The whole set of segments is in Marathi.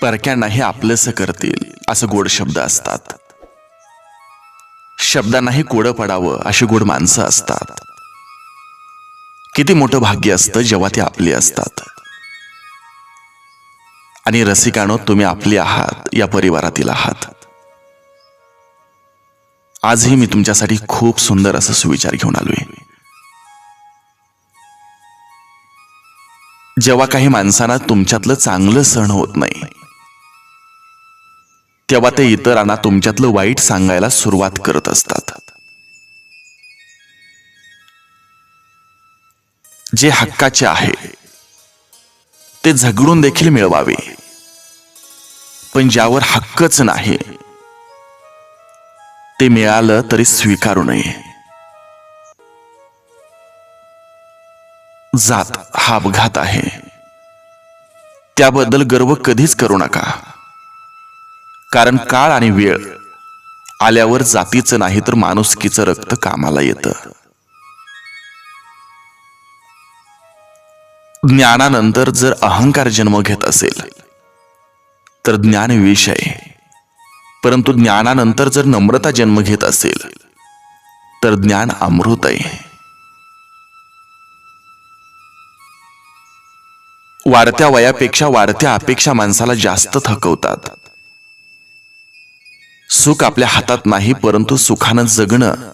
परक्यांनाही आपलंसं करतील असं गोड शब्द असतात. शब्दांनाही कोडं पडावं अशी गोड माणसं असतात. किती मोठं भाग्य असतं जेव्हा ती आपली असतात. आणि रसिकानो, तुम्ही आपली आहात, या परिवारातील आहात. आजही मी तुमच्यासाठी खूप सुंदर असं सुविचार घेऊन आलोय. जेव्हा काही माणसांना तुमच्यातलं चांगलं सहन होत नाही, तेव्हा ते इतरांना तुमच्यातलं वाईट सांगायला सुरुवात करत असतात. जे हक्काचे आहे ते झगडून देखील मिळवावे, पण ज्यावर हक्कच नाही ते मिळालं तरी स्वीकारू नये. जात हा अपघात आहे, त्याबद्दल गर्व कधीच करू नका. कारण काळ आणि वेळ आल्यावर जातीचं नाही तर माणुसकीचं रक्त कामाला येतं. ज्ञानानंतर जर अहंकार जन्म घेत असेल तर ज्ञान विष आहे, परंतु ज्ञानानंतर जर नम्रता जन्म घेत असेल तर ज्ञान अमृत आहे. वाढत्या वयापेक्षा वाढत्या अपेक्षा माणसाला जास्त थकवतात. सुख आपल्या हातात नाही, परंतु सुखानं जगणं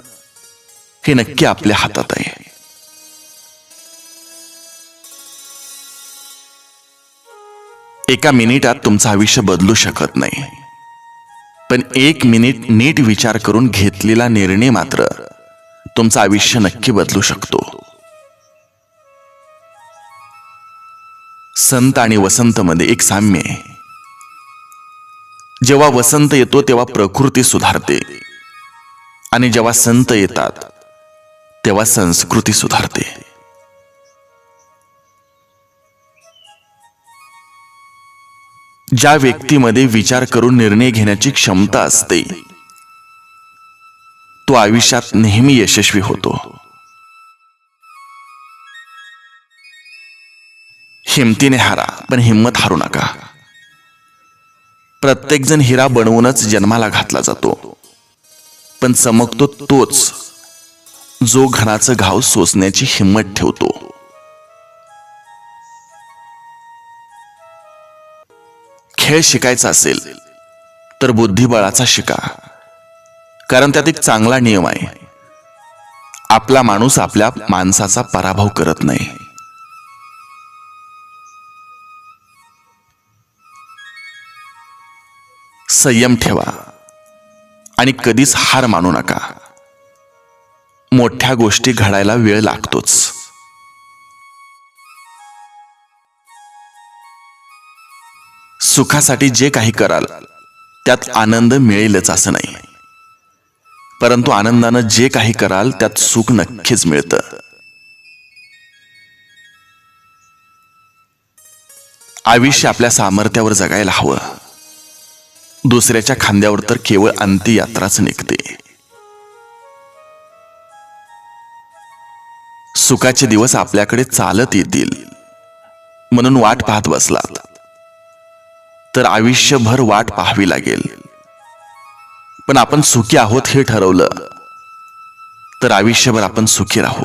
हे नक्की आपल्या हातात आहे. एका मिनिटात तुमचं आयुष्य बदलू शकत नाही, पण 1 मिनिट नीट विचार करून घेतलेला निर्णय मात्र तुमचं आयुष्य नक्की बदलू शकतो. संत आणि वसंत मध्ये एक साम्य आहे. जेव्हा वसंत येतो तेव्हा प्रकृती सुधारते, आणि जेव्हा संत येतात तेव्हा संस्कृती सुधारते. ज्या व्यक्तीमध्ये विचार करून निर्णय घेण्याची क्षमता असते तो आयुष्यात नेहमी यशस्वी होतो. हिमतीने हारा, पण हिम्मत हारू नका. प्रत्येक जण हिरा बनवूनच जन्माला घातला जातो, पण चमकतो तोच जो घणाचं घाव सोसण्याची हिम्मत ठेवतो. खेळ शिकायचा असेल तर बुद्धिबळाचा शिका, कारण त्यात एक चांगला नियम आहे. आपला माणूस आपल्या माणसाचा पराभव करत नाही. संयम ठेवा आणि कधीच हार मानू नका. मोठ्या गोष्टी घडायला वेळ लागतोच. सुखासाठी जे काही कराल त्यात आनंद मिळेलच असं नाही, परंतु आनंदानं जे काही कराल त्यात सुख नक्कीच मिळतं. आयुष्य आपल्या सामर्थ्यावर जगायला हवं. दुसऱ्याच्या खांद्यावर तर केवळ अंत्ययात्राच निघते. सुखाचे दिवस आपल्याकडे चालत येतील म्हणून वाट पाहत बसलात तर आयुष्यभर वाट पाहावी लागेल. पण आपण सुखी आहोत हे ठरवलं तर आयुष्यभर आपण सुखी राहू.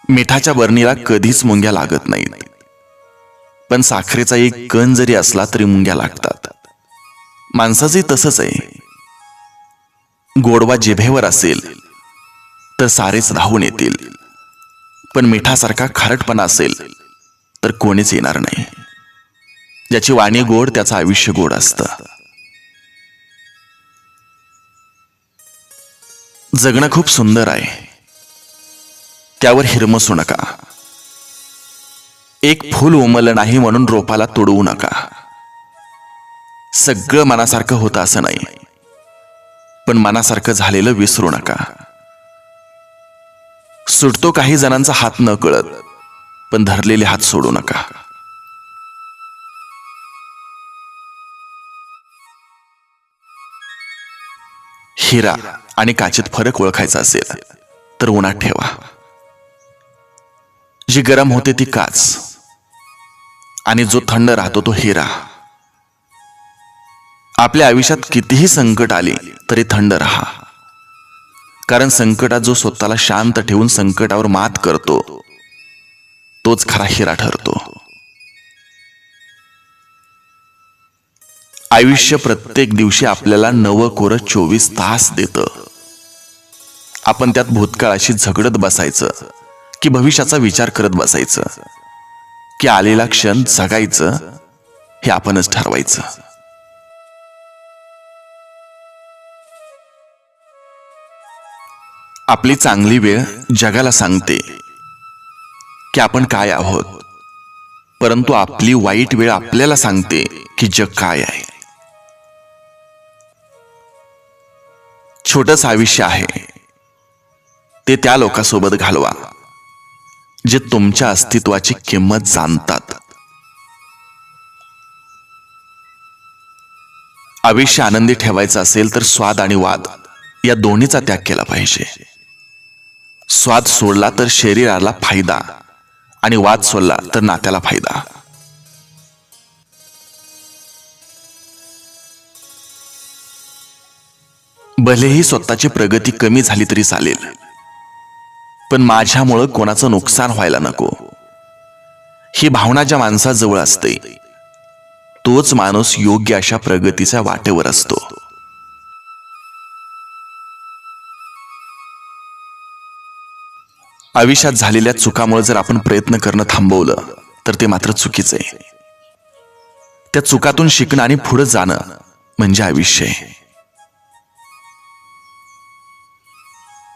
मिठाच्या बरणीला कधीच मुंग्या लागत नाहीत, पण साखरेचा एक कण जरी असला तरी मुंग्या लागतात. माणसाचंही तसंच आहे. गोडवा जिभेवर असेल तर सारेच धावून येतील, पण मिठासारखा खारटपणा असेल तर कोणीच येणार नाही. ज्याची वाणी गोड त्याचं आयुष्य गोड असतं. जगणं खूप सुंदर आहे, त्यावर हिरमसू नका. एक फूल उमललं नाही म्हणून रोपाला तोडवू नका. सगळं मनासारखं होतं असं नाही, पण मनासारखं झालेलं विसरू नका. सुटतो काही जणांचा हात न कळत, पण धरलेले हात सोडू नका. हिरा आणि काचेत फरक ओळखायचा असेल तर उन्हात ठेवा. जी गरम होते ती काच, आणि जो थंड राहतो तो हिरा. आपल्या आयुष्यात कितीही संकट आली तरी थंड राहा, कारण संकटात जो स्वतःला शांत ठेवून संकटावर मात करतो तोच खरा हिरा ठरतो. आयुष्य प्रत्येक दिवशी आपल्याला नवं कोरं 24 तास देतं. आपण त्यात भूतकाळाशी झगडत बसायचं की भविष्याचा विचार करत बसायचं, की आलेला क्षण जगायचं हे आपणच ठरवायचं. आपली चांगली वेळ जगाला सांगते की आपण काय आहोत, परंतु आपली वाईट वेळ आपल्याला सांगते की जग काय आहे. छोटंच आयुष्य आहे, ते त्या लोकांसोबत घालवा जे तुमच्या अस्तित्वाची किंमत जाणतात. आयुष्य आनंदी ठेवायचं असेल तर स्वाद आणि वाद या दोन्हीचा त्याग केला पाहिजे. स्वाद सोडला तर शरीराला फायदा आणि वाद सोडला तर नात्याला फायदा. भलेही स्वतःची प्रगती कमी झाली तरी चालेल, पण माझ्यामुळं कोणाचं नुकसान व्हायला नको, ही भावना ज्या माणसाजवळ असते तोच माणूस योग्य अशा प्रगतीच्या वाटेवर असतो. आयुष्यात झालेल्या चुकामुळे जर आपण प्रयत्न करणं थांबवलं तर ते मात्र चुकीचं आहे. त्या चुकातून शिकणं आणि पुढे जाणं म्हणजे आयुष्य आहे.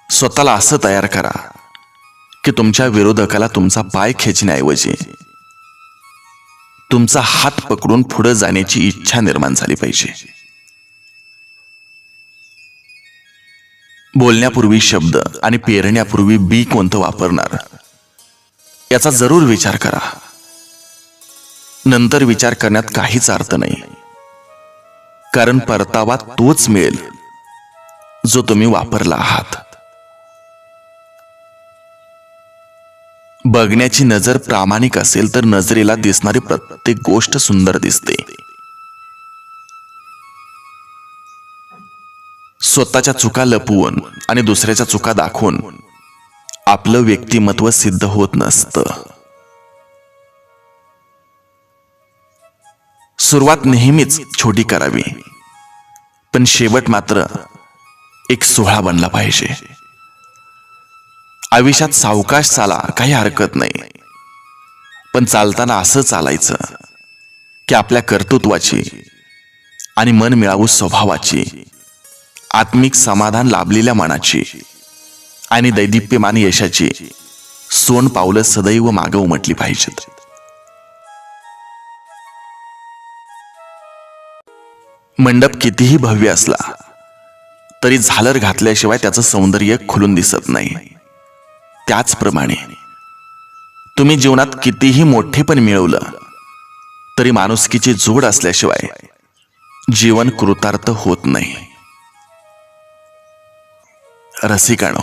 स्वतःला असं तयार करा की तुमच्या विरोधकाला तुमचा पाय खेचण्याऐवजी तुमचा हात पकडून पुढे जाण्याची इच्छा निर्माण झाली पाहिजे. बोलण्यापूर्वी शब्द आणि पेरण्यापूर्वी बी कोणतं वापरणार याचा जरूर विचार करा. नंतर विचार करण्यात काहीच अर्थ नाही, कारण परतावा तोच मिळेल जो तुम्ही वापरला आहात. बघण्याची नजर प्रामाणिक असेल तर नजरेला दिसणारी प्रत्येक गोष्ट सुंदर दिसते. स्वतःच्या चुका लपवून आणि दुसऱ्याच्या चुका दाखवून आपलं व्यक्तिमत्व सिद्ध होत नसतं. सुरुवात नेहमीच छोटी करावी, पण शेवट मात्र एक सोहळा बनला पाहिजे. आयुष्यात सावकाश चाला, काही हरकत नाही, पण चालताना असं चालायचं की आपल्या कर्तृत्वाची आणि मनमिळावू स्वभावाची, आत्मिक समाधान लाभलेल्या मनाची आणि दैदिप्यमान यशाची सोन पावलं सदैव मागे उमटली पाहिजेत. मंडप कितीही भव्य असला तरी झालर घातल्याशिवाय त्याचं सौंदर्य खुलून दिसत नाही. त्याचप्रमाणे तुम्ही जीवनात कितीही मोठेपण मिळवलं तरी माणुसकीची जोड असल्याशिवाय जीवन कृतार्थ होत नाही. रसिकानो,